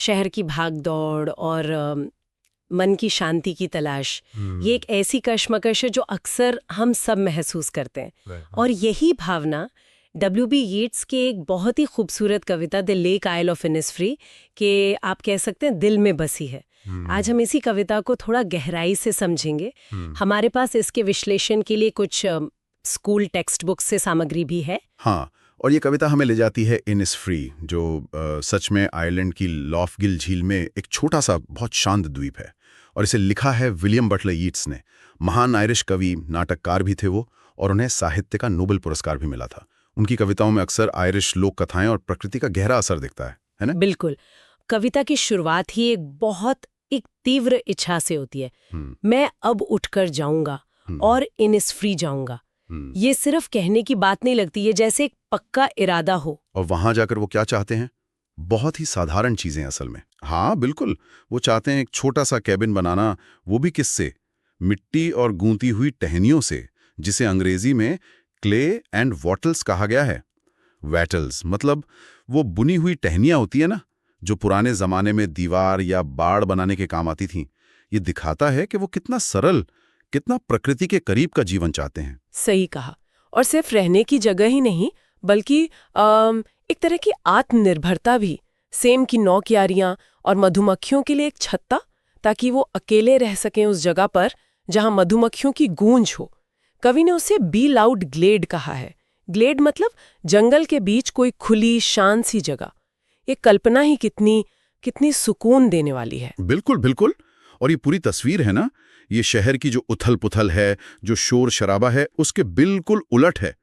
शहर की भाग-दौड़ और मन की शांति की तलाश, ये एक ऐसी कश्मकश है जो अक्सर हम सब महसूस करते हैं। और यही भावना W.B. येट्स के एक बहुत ही खूबसूरत कविता the lake isle of Innisfree के आप कह सकते हैं दिल में बसी है। आज हम इसी कविता को थोड़ा गहराई से समझेंगे। हमारे पास इसके विश्लेषण के लिए कुछ स्कूल टेक्स्ट बुक से सामग्री भी है। हाँ, और ये कविता हमें ले जाती है इनिसफ्री, जो सच में आयरलैंड की लॉफगिल झील में एक छोटा सा बहुत शांत द्वीप है। और इसे लिखा है विलियम बटलर यीट्स ने। महान आयरिश कवि, नाटककार भी थे वो, और उन्हें साहित्य का नोबेल पुरस्कार भी मिला था। उनकी कविताओं में अक्सर आयरिश लोक कथाएं और प्रकृति का गहरा असर दिखता है ना? बिल्कुल। कविता की शुरुआत ही एक तीव्र इच्छा से होती है। मैं अब उठकर जाऊंगा और इनिसफ्री जाऊंगा। ये सिर्फ कहने की बात नहीं लगती, ये जैसे एक पक्का इरादा हो। और वहां जाकर वो क्या चाहते हैं? बहुत ही साधारण चीजें असल में। हाँ बिल्कुल, वो चाहते हैं एक छोटा सा कैबिन बनाना, वो भी किससे? मिट्टी और गूंती हुई टहनियों से, जिसे अंग्रेजी में क्ले एंड वॉटल्स कहा गया है। वैटल्स मतलब वो बुनी हुई टहनियां होती है ना, जो पुराने जमाने में दीवार या बाड़ बनाने के काम आती थीं। ये दिखाता है कि वो कितना सरल, कितना प्रकृति के करीब का जीवन चाहते हैं। सही कहा। और सिर्फ रहने की जगह ही नहीं, बल्कि एक तरह की आत्मनिर्भरता भी। सेम की 9 क्यारियां और मधुमक्खियों के लिए एक छत्ता, ताकि वो अकेले रह सकें उस जगह पर जहां मधुमक्खियों की गूंज हो। कवि ने उसे बी लाउड ग्लेड कहा है। ग्लेड मतलब जंगल के बीच कोई खुली शांत सी जगह। ये कल्पना ही कितनी सुकून देने वाली है। बिल्कुल बिल्कुल। और ये पूरी तस्वीर है ना, ये शहर की जो उथल पुथल है, जो शोर शराबा है, उसके बिल्कुल उलट है।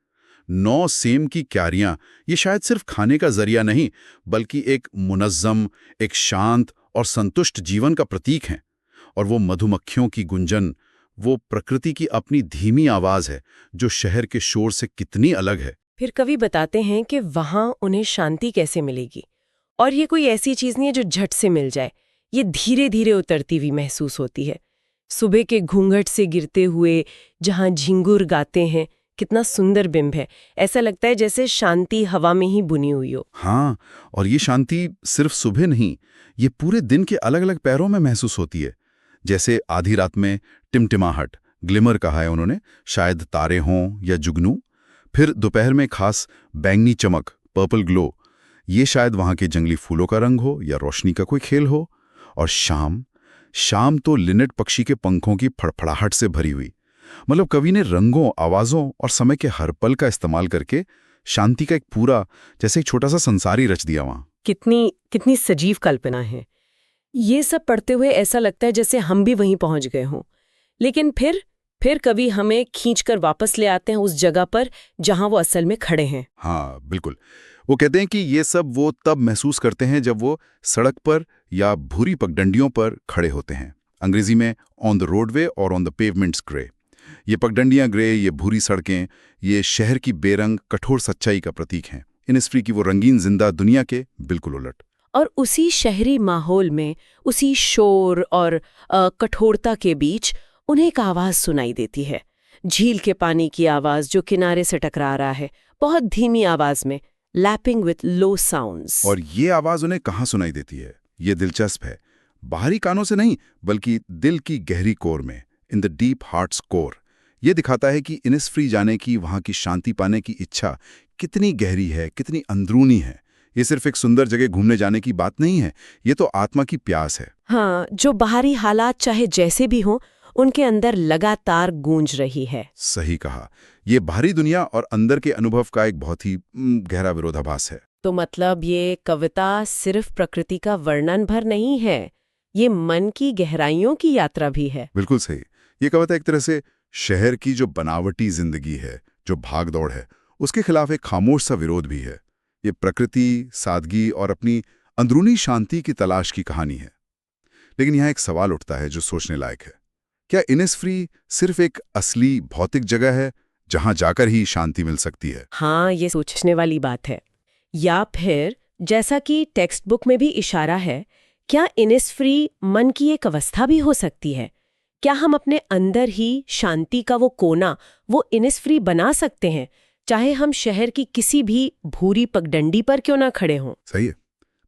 9 सेम की क्यारियां, ये शायद सिर्फ खाने का जरिया नहीं, बल्कि एक मुनज्जम, एक शांत और संतुष्ट जीवन का प्रतीक हैं। और वो मधुमक्खियों की गुंजन, वो प्रकृति की अपनी धीमी आवाज है, जो शहर के शोर से कितनी अलग है। फिर कवि बताते हैं कि वहां उन्हें शांति कैसे मिलेगी। और ये कोई ऐसी चीज नहीं है जो झट से मिल जाए, ये धीरे धीरे उतरती हुई महसूस होती है। सुबह के घूंघट से गिरते हुए जहां झिंगुर गाते हैं, कितना सुंदर बिंब है। ऐसा लगता है जैसे शांति हवा में ही बुनी हुई हो। हाँ, और ये शांति सिर्फ सुबह नहीं, ये पूरे दिन के अलग अलग पैरों में महसूस होती है। जैसे आधी रात में टिमटिमाहट, ग्लिमर कहा है उन्होंने, शायद तारे हों या जुगनू। फिर दोपहर में खास बैंगनी चमक, पर्पल ग्लो, ये शायद वहाँ के जंगली फूलों का रंग हो या रोशनी का कोई खेल हो। और शाम तो लिनेट पक्षी के पंखों की फड़फड़ाहट से भरी हुई। मतलब कवि ने रंगों, आवाज़ों और समय के हर पल का इस्तेमाल करके शांति का एक पूरा, जैसे एक छोटा सा संसार ही रच दिया वहाँ। कितनी सजीव कल्पना है। ये सब पढ़ते हुए ऐसा लगता है जैसे हम भी वहीं पहुंच गए हों। लेकिन फिर कवि हमें खींचकर वापस ले आते हैं उस जगह पर जहां वो असल में खड़े हैं। हाँ बिल्कुल। वो कहते हैं कि ये सब वो तब महसूस करते हैं जब वो सड़क पर या भूरी पगडंडियों पर खड़े होते हैं। अंग्रेजी में ऑन द रोडवे और ऑन द पेवमेंट्स ग्रे। ये पगडंडियां ग्रे, ये भूरी सड़कें, ये शहर की बेरंग कठोर सच्चाई का प्रतीक हैं। इनिसफ्री की वो रंगीन जिंदा दुनिया के बिल्कुल उलट। और उसी शहरी माहौल में, उसी शोर और कठोरता के बीच उन्हें एक आवाज सुनाई देती है। झील के पानी की आवाज जो किनारे से टकरा रहा है, बहुत धीमी आवाज में, लैपिंग विथ लो साउंड्स। और ये आवाज उन्हें कहाँ सुनाई देती है? ये दिलचस्प है। बाहरी कानों से नहीं, बल्कि दिल की गहरी कोर में, in the deep hearts core. ये दिखाता है कि इनिसफ्री जाने की, वहां की शांति पाने की इच्छा कितनी गहरी है, कितनी अंदरूनी है। ये सिर्फ एक सुंदर जगह घूमने जाने की बात नहीं है, ये तो आत्मा की प्यास है। हाँ, जो बाहरी हालात चाहे जैसे भी हों, उनके अंदर लगातार गूंज रही है। सही कहा। ये बाहरी दुनिया और अंदर के अनुभव का एक बहुत ही गहरा विरोधाभास है। तो मतलब ये कविता सिर्फ प्रकृति का वर्णन भर नहीं है, ये मन की गहराइयों की यात्रा भी है। बिल्कुल सही। ये कविता एक तरह से शहर की जो बनावटी जिंदगी है, जो भागदौड़ है, उसके खिलाफ एक खामोश सा विरोध भी है। ये प्रकृति, सादगी और अपनी अंदरूनी शांति की तलाश की कहानी है। लेकिन यहाँ एक सवाल उठता है जो सोचने लायक है। क्या इनिसफ्री सिर्फ एक असली भौतिक जगह है जहां जाकर ही शांति मिल सकती है? हाँ, ये सोचने वाली बात है। या फिर जैसा कि टेक्स्ट बुक में भी इशारा है, क्या इनिसफ्री मन की एक अवस्था भी हो सकती है? क्या हम अपने अंदर ही शांति का वो कोना, वो इनिसफ्री बना सकते हैं, चाहे हम शहर की किसी भी भूरी पगडंडी पर क्यों ना खड़े हों? सही है।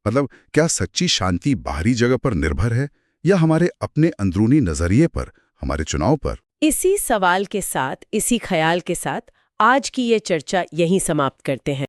मतलब क्या सच्ची शांति बाहरी जगह पर निर्भर है या हमारे अपने अंदरूनी नजरिए पर, हमारे चुनाव पर? इसी सवाल के साथ, इसी ख्याल के साथ आज की ये चर्चा यहीं समाप्त करते हैं।